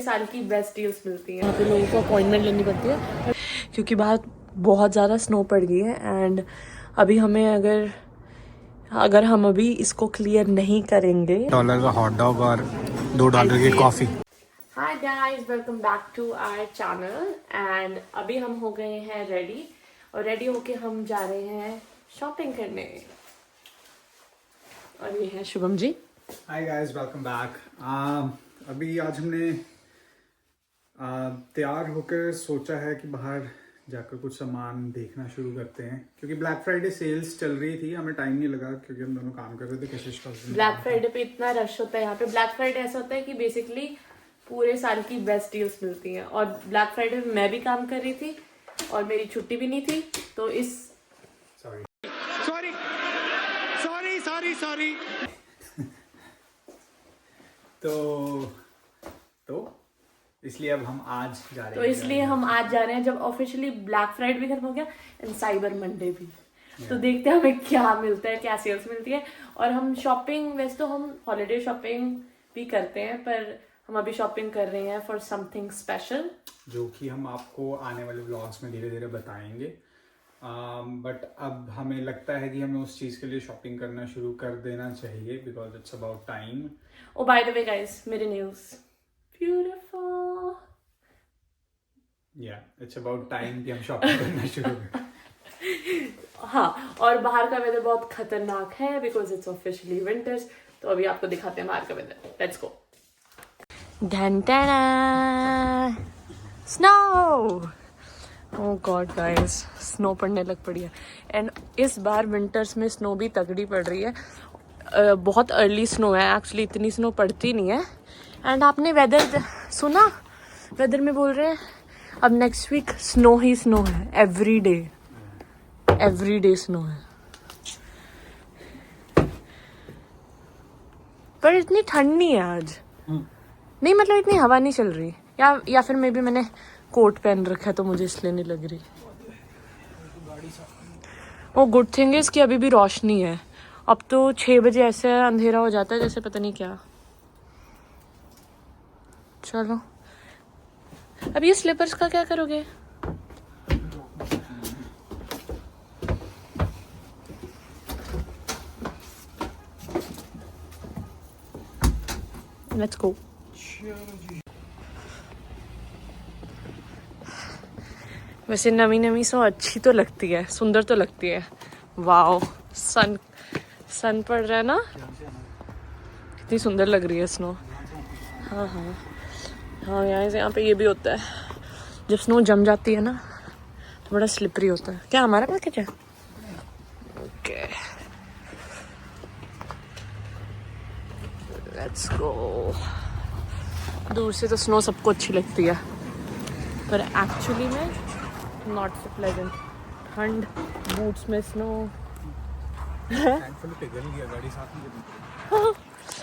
साल की best deals मिलती हैं। यहाँ पे लोगों को अपॉइंटमेंट लेनी पड़ती है क्योंकि बाहर बहुत ज़्यादा स्नो पड़ गई है एंड अभी हमें अगर हम अभी इसको क्लियर नहीं करेंगे $1 का हॉट डॉग और $2 की coffee. Hi guys, welcome back to our channel and अभी हम हो गए हैं रेडी और रेडी होके हम जा रहे हैं शॉपिंग करने। और ये है Shubham ji. Hi guys, welcome back. अभी आज हमने तैयार होकर सोचा है कि बाहर जाकर कुछ सामान देखना शुरू करते हैं क्योंकि ब्लैक फ्राइडे सेल्स चल रही थी। हमें टाइम नहीं लगा क्योंकि हम दोनों काम कर रहे थे किसी स्टॉक में। ब्लैक फ्राइडे पे इतना रश होता है यहाँ पे। ब्लैक फ्राइडे ऐसा होता है कि बेसिकली पूरे साल की बेस्ट डील्स मिलती हैं और ब्लैक फ्राइडे में मैं भी काम कर रही थी और मेरी छुट्टी भी नहीं थी तो इस सॉरी तो इसलिए अब हम आज जा रहे हैं। तो इसलिए हम आज जा रहे हैं जब ऑफिशियली ब्लैक फ्राइडे भी खत्म हो गया एंड साइबर मंडे भी। तो देखते हैं हमें क्या मिलता है, क्या सेल्स मिलती है। और हम शॉपिंग, वैसे तो हम हॉलीडे शॉपिंग भी करते हैं पर हम अभी शॉपिंग कर रहे हैं फॉर समथिंग स्पेशल जो कि हम आपको आने वाले व्लॉग्स में धीरे धीरे बताएंगे। बट अब हमें लगता है कि हमें उस चीज़ के लिए शॉपिंग करना शुरू कर देना चाहिए because it's about time. Oh by the way guys, मेरे नेल्स ब्यूटीफुल। या इट्स अबाउट टाइम कि हम शॉपिंग करना शुरू करें। हाँ, और बाहर का वेदर बहुत खतरनाक है बिकॉज इट्स ऑफिशियली विंटर्स। तो अभी आपको दिखाते हैं बाहर का weather. Let's go. Snow. Oh god guys, snow पड़ने लग पड़ी है एंड इस बार विंटर्स में स्नो भी तगड़ी पड़ रही है। बहुत अर्ली स्नो है एक्चुअली, इतनी स्नो पड़ती नहीं है। एंड आपने वेदर सुना? वेदर में बोल रहे हैं अब नेक्स्ट वीक स्नो ही स्नो है। एवरी डे स्नो है। पर इतनी ठंड नहीं है आज। नहीं मतलब इतनी हवा नहीं चल रही या फिर मे भी मैंने कोट पहन रखा है तो मुझे इसलिए नहीं लग रही। वो गुड थिंग इज कि अभी भी रोशनी है। अब तो 6 बजे ऐसे अंधेरा हो जाता है जैसे पता नहीं क्या। चलो अब ये स्लीपर्स का क्या करोगे? Let's go. वैसे नमी सो अच्छी तो लगती है, सुंदर तो लगती है। वाओ, सन पड़ रहा है ना, कितनी सुंदर लग रही है स्नो। हाँ यहाँ पे ये भी होता है जब स्नो जम जाती है ना तो बड़ा स्लिपरी होता है। क्या हमारा पैकेज है? Okay let's go. दूर से तो स्नो सबको अच्छी लगती है पर एक्चुअली में नॉट सो प्लेजेंट। ठंड, बूट्स में स्नो।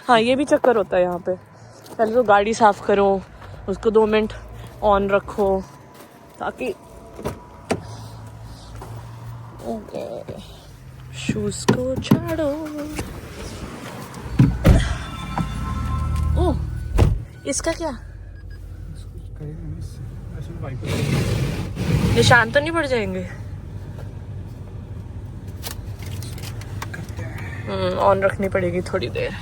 हाँ ये भी चक्कर होता है यहाँ पे। पहले तो गाड़ी साफ करो, उसको 2 मिनट ऑन रखो ताकि ओके शूज को झाड़ो। ओह इसका क्या निशान तो नहीं पड़ जाएंगे? ऑन रखनी पड़ेगी थोड़ी देर।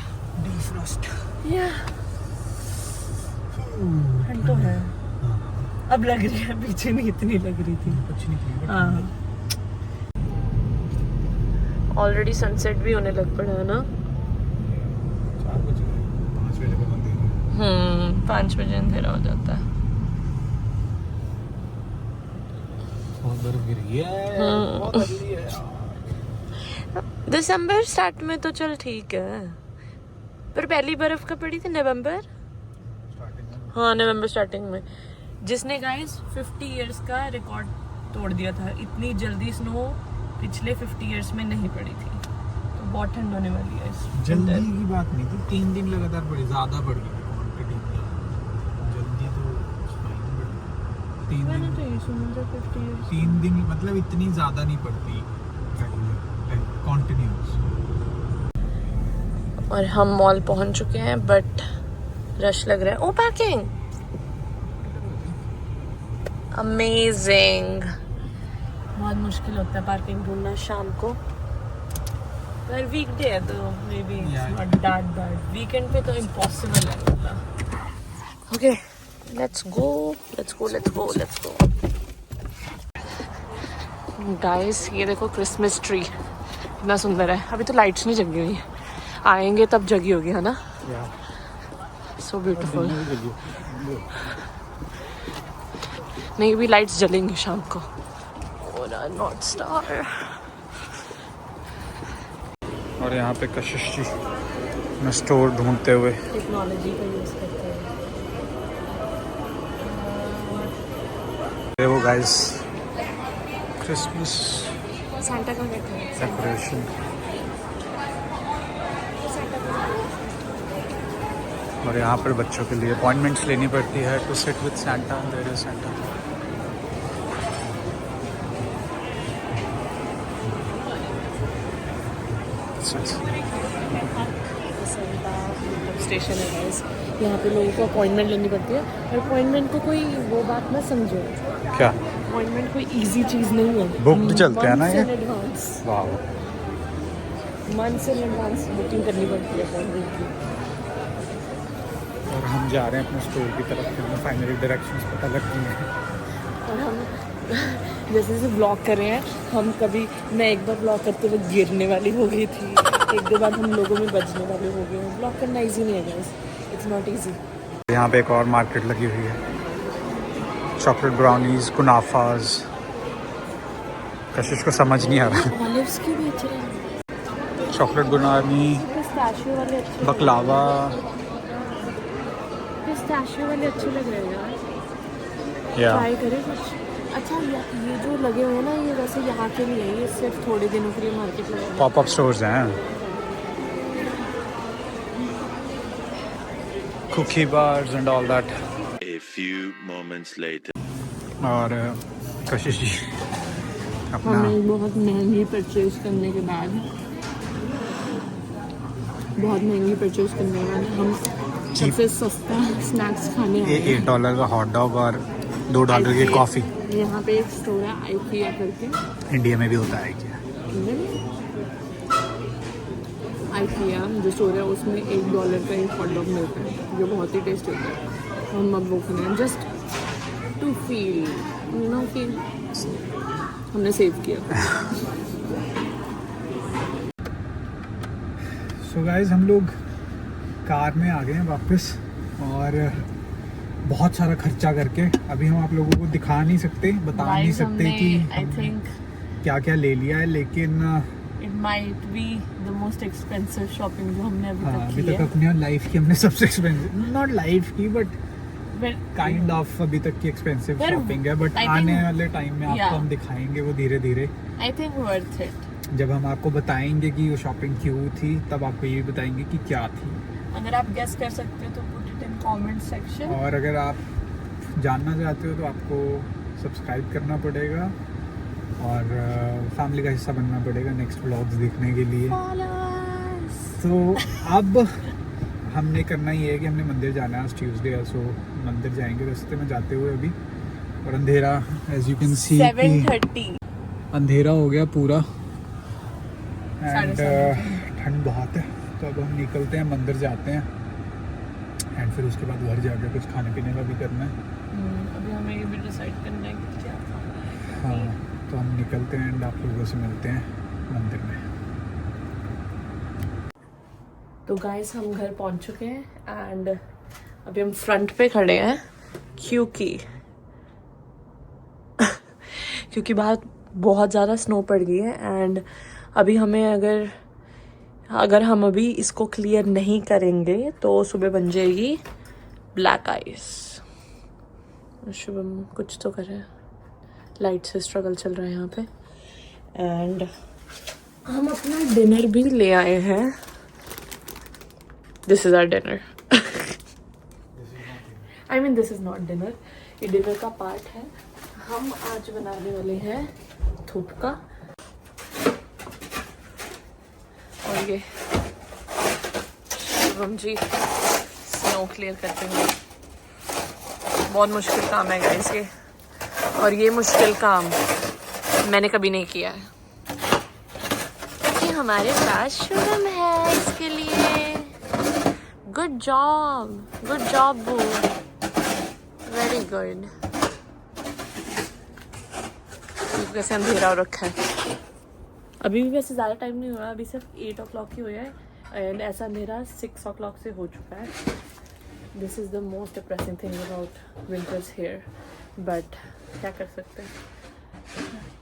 ठंड तो है, अब लग रही है, पीछे नहीं इतनी लग रही थी। हाँ ऑलरेडी सनसेट भी होने लग पड़ा है ना। 5 बजे अंधेरा हो जाता है। दिसंबर स्टार्ट में तो चल ठीक है पर पहली बर्फ कब पड़ी थी? नवंबर। हाँ नवंबर स्टार्टिंग में, जिसने गाइस 50 इयर्स का रिकॉर्ड तोड़ दिया था। इतनी जल्दी स्नो पिछले 50 इयर्स में नहीं पड़ी थी तो बहुत ठंड होने वाली है। जल्दी की बात नहीं थी, 3 दिन लगातार पड़ी, ज्यादा पड़ गई क्वांटिटी। जल्दी तो 3 दिन मतलब इतनी ज्यादा नहीं पड़ती कंटिन्यूअस। और हम मॉल पहुंच चुके हैं बट रश लग रहा है। ओ पार्किंग अमेजिंग। बहुत मुश्किल होता है पार्किंग ढूंढना शाम को, पर वीकडे है तो may be not that bad. Weekend पे तो इम्पॉसिबल है। Okay let's go let's go let's go let's go. Guys ये देखो क्रिसमस ट्री कितना सुंदर है। अभी तो लाइट्स नहीं जगी हुई, आएंगे तब जगी होगी, है ना? So beautiful. नहीं भी लाइट्स जलेंगी शाम को। और नॉर्थ स्टार। और यहाँ पे कशिश जी में स्टोर ढूंढते हुए टेक्नोलॉजी का यूज करते हैं। वो गाइस क्रिसमस सांता का बैठा है। डेकोरेशन। और यहाँ पर बच्चों के लिए अपॉइंटमेंट्स लेनी पड़ती है to sit with Santa. There is Santa. Station है गाइस, यहाँ पे लोगों को अपॉइंटमेंट लेनी पड़ती है। और अपॉइंटमेंट को कोई वो बात मत समझो, क्या अपॉइंटमेंट कोई इजी चीज़ नहीं है। बुक्ड चलते हैं ना ये? एडवांस वाह। मंथ्स इन एडवांस बुकिंग करनी पड़ती है अपॉइंटमेंट की। और हम जा रहे हैं अपने स्टोर की तरफ, हमें फाइनली डायरेक्शंस पता लग गई हैं। और हम जैसे जैसे ब्लॉग कर रहे हैं हम, कभी मैं एक बार ब्लॉग करते हुए गिरने वाली हो गई थी, एक दो बार हम लोगों में बजने वाले हो गए हैं। ब्लॉग करना इजी नहीं है गाइस, इट्स नॉट इजी। यहाँ पे एक और मार्केट लगी हुई है, चॉकलेट ब्राउनीज, कुनाफाज। कशिश को समझ नहीं आ रहा। ऑलिव्स की भी अच्छे हैं, चॉकलेट ब्राउनी, पिस्ताशियो वाले अच्छे, बकलावा। पिस्ताशियो वाले अच्छे लग रहे हैं यार। ट्राई करें कुछ। अच्छा ये जो लगे हुए हैं ना, ये वैसे यहाँ के लिए है, ये सिर्फ थोड़े दिनों के लिए मार्केट लगा है। पॉपअप स्टोर्स हैं। Cookie bars and all that. A few moments later. और कशिश जी अपना हमें बहुत महंगी परचेज करने के बाद, बहुत महंगी परचेज करने के बाद हम सबसे सस्ता स्नैक्स खाने आए हैं। $8 का हॉट डॉग और $2 की कॉफ़ी। यहाँ पे एक स्टोर है आईकिया करके, इंडिया में भी होता है क्या? आईकिया जो स्टोर है उसमें $1 का एक हॉट डॉग मिलता है जो बहुत ही टेस्टी होता है। हम अब वो खाने हैं just to feel you know कि हमने सेव किया। सो गाइस हम लोग कार में आ गए हैं वापस, और बहुत सारा खर्चा करके अभी हम आप लोगों को दिखा नहीं सकते, बता नहीं सकते कि आई थिंक क्या क्या ले लिया है, लेकिन it might be the most expensive shopping जो हमने अभी तक अपने लाइफ की हमने सबसे एक्सपेंसिव, नॉट लाइफ की बट काइंड ऑफ अभी तक की एक्सपेंसिव शॉपिंग है। बट आने वाले टाइम में आपको हम दिखाएंगे वो धीरे धीरे। I think worth it. जब हम आपको बताएंगे कि वो शॉपिंग क्यों थी, तब आपको ये भी बताएंगे कि क्या थी। अगर आप गेस कर सकते हो तो put it in comment section. और अगर आप जानना चाहते हो तो आपको सब्सक्राइब करना पड़ेगा और फैमिली का हिस्सा बनना पड़ेगा नेक्स्ट व्लॉग्स देखने के लिए। तो अब हमने करना ही है कि हमने मंदिर जाना है आज ट्यूसडे है, सो मंदिर जाएंगे रास्ते में जाते हुए अभी। और अंधेरा एज यू कैन सी 7:30 अंधेरा हो गया पूरा एंड ठंड बहुत है। तो अब हम निकलते हैं, मंदिर जाते हैं एंड फिर उसके बाद घर जाकर कुछ खाने पीने का भी करना है। अभी हमें ये भी डिसाइड करना है कि क्या खाना है। हाँ तो हम निकलते हैं एंड आप लोगों से मिलते हैं मंदिर में। तो गाइस हम घर पहुंच चुके हैं एंड अभी हम फ्रंट पे खड़े हैं क्योंकि बाहर बहुत ज़्यादा स्नो पड़ गई है एंड अभी हमें अगर हम अभी इसको क्लियर नहीं करेंगे तो सुबह बन जाएगी ब्लैक आइस। शुभम कुछ तो करे, लाइट से स्ट्रगल चल रहा है यहाँ पे। एंड हम अपना डिनर भी ले आए हैं। This is our dinner. I mean this is not dinner, ये डिनर का पार्ट है। हम आज बनाने वाले हैं थुपका और ये शिवम जी स्नो क्लियर करते हैं। बहुत मुश्किल काम है गाइस ये। और ये मुश्किल काम मैंने कभी नहीं किया है, क्योंकि हमारे पास शुभम है इसके लिए। गुड जॉब बू, वेरी गुड। वैसे अंधेरा हो रखा है, अभी भी वैसे ज़्यादा टाइम नहीं हुआ, अभी सिर्फ 8 o'clock ही हुआ है एंड ऐसा अंधेरा 6 o'clock से हो चुका है। This is the most depressing thing about winters here, but क्या कर सकते हैं।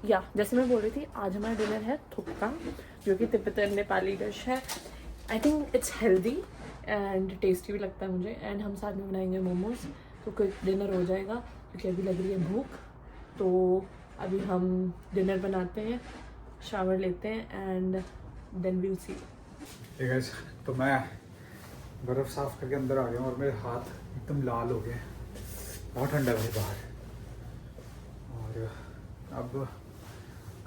या जैसे मैं बोल रही थी, आज हमारा डिनर है थुक्का, जो कि तिब्बतन नेपाली डिश है। I think it's healthy and tasty भी लगता है मुझे, एंड हम साथ में बनाएंगे मोमोज, तो क्विक डिनर हो जाएगा क्योंकि अभी लग रही है भूख। तो अभी हम डिनर बनाते हैं, शावर लेते हैं and then we'll see. Hey guys, तो मैं बर्फ़ साफ़ करके अंदर आ गया हूँ और मेरे हाथ एकदम लाल हो गए, बहुत ठंडा है बाहर। और अब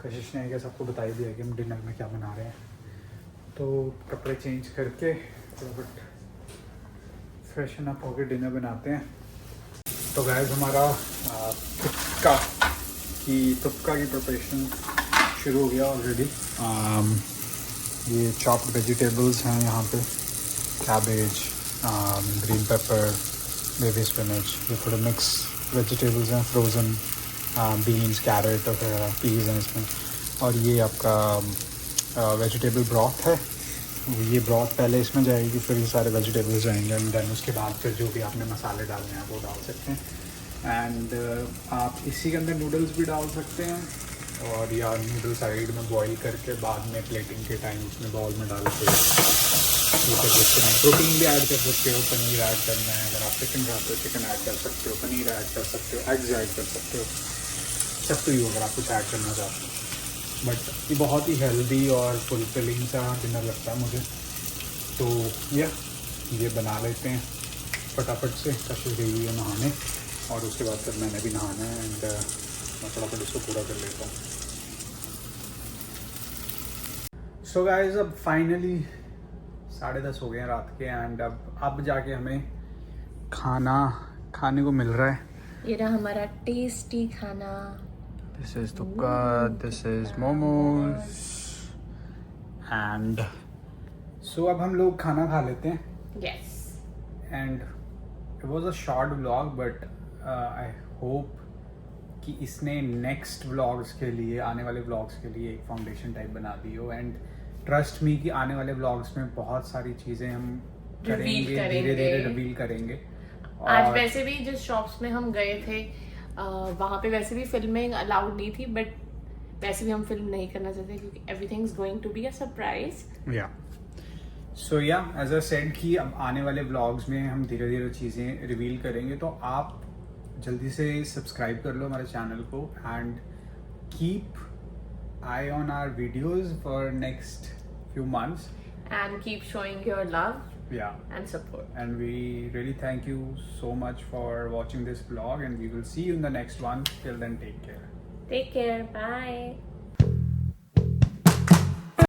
कशिश ने सबको बता ही दिया कि हम डिनर में क्या बना रहे हैं, तो कपड़े चेंज करके फटाफट फ्रेशन अप होकर डिनर बनाते हैं। तो गाइस हमारा तुक्का की प्रिपरेशन शुरू हो गया ऑलरेडी। ये चॉप्ड वेजिटेबल्स हैं यहाँ पे, cabbage, green pepper, baby spinach, ये थोड़े मिक्स वेजिटेबल्स हैं, फ्रोज़न बीन्स, कैरेट वगैरह, पीज़ हैं इसमें। और ये आपका वेजिटेबल ब्रॉथ है, ये ब्रॉथ पहले इसमें जाएगी, फिर ये सारे वेजिटेबल्स जाएंगे एंड देन उसके बाद फिर जो भी आपने मसाले डालने हैं वो डाल सकते हैं। एंड आप इसी के अंदर नूडल्स भी डाल सकते हैं, और या नूडल साइड में बॉईल करके बाद में प्लेटिंग के टाइम उसमें बाउल में डाल के ये कर सकते हैं। प्रोटीन भी ऐड कर सकते हो, पनीर ऐड करना है, अगर आप चिकन खाते हो चिकन ऐड कर सकते हो, पनीर ऐड कर सकते हो, एग्स ऐड कर सकते हो, सब तो ही हो अगर आप कुछ ऐड करना चाहते हो। बट ये बहुत ही हेल्दी और फुलफिलिंग सा डिनर लगता है मुझे। तो ये बना लेते हैं फटाफट से। कशिश गई हुई है नहाने और उसके बाद फिर मैंने भी नहाना है एंड मैं फटाफट इसको पूरा कर लेता हूँ। सो गाइस, अब फाइनली 10:30 हो गए हैं रात के एंड अब जाके हमें खाने को मिल रहा है। ये रहा हमारा टेस्टी खाना। दिस इज तुक्का, this is momos and so अब हम लोग खाना खा लेते हैं। Yes. And it was a short vlog but I hope कि इसने नेक्स्ट व्लॉग्स के लिए, आने वाले व्लॉग्स के लिए एक फाउंडेशन टाइप बना दी हो। एंड ट्रस्ट मी कि आने वाले व्लॉग्स में बहुत सारी चीज़ें हम करेंगे, धीरे धीरे रिवील करेंगे। आज वैसे भी जिस शॉप्स में हम गए थे वहाँ पे वैसे भी फिल्मिंग अलाउड नहीं थी, बट वैसे भी हम फिल्म नहीं करना चाहते क्योंकि everything is going to be a surprise. Yeah so as I said कि अब आने वाले व्लॉग्स में हम धीरे धीरे चीज़ें रिवील करेंगे, तो आप जल्दी से सब्सक्राइब कर लो हमारे चैनल को and keep eye on our videos for next few months and keep showing your love and support. And we really thank you so much for watching this vlog and we will see you in the next one. Till then, take care. Take care. Bye.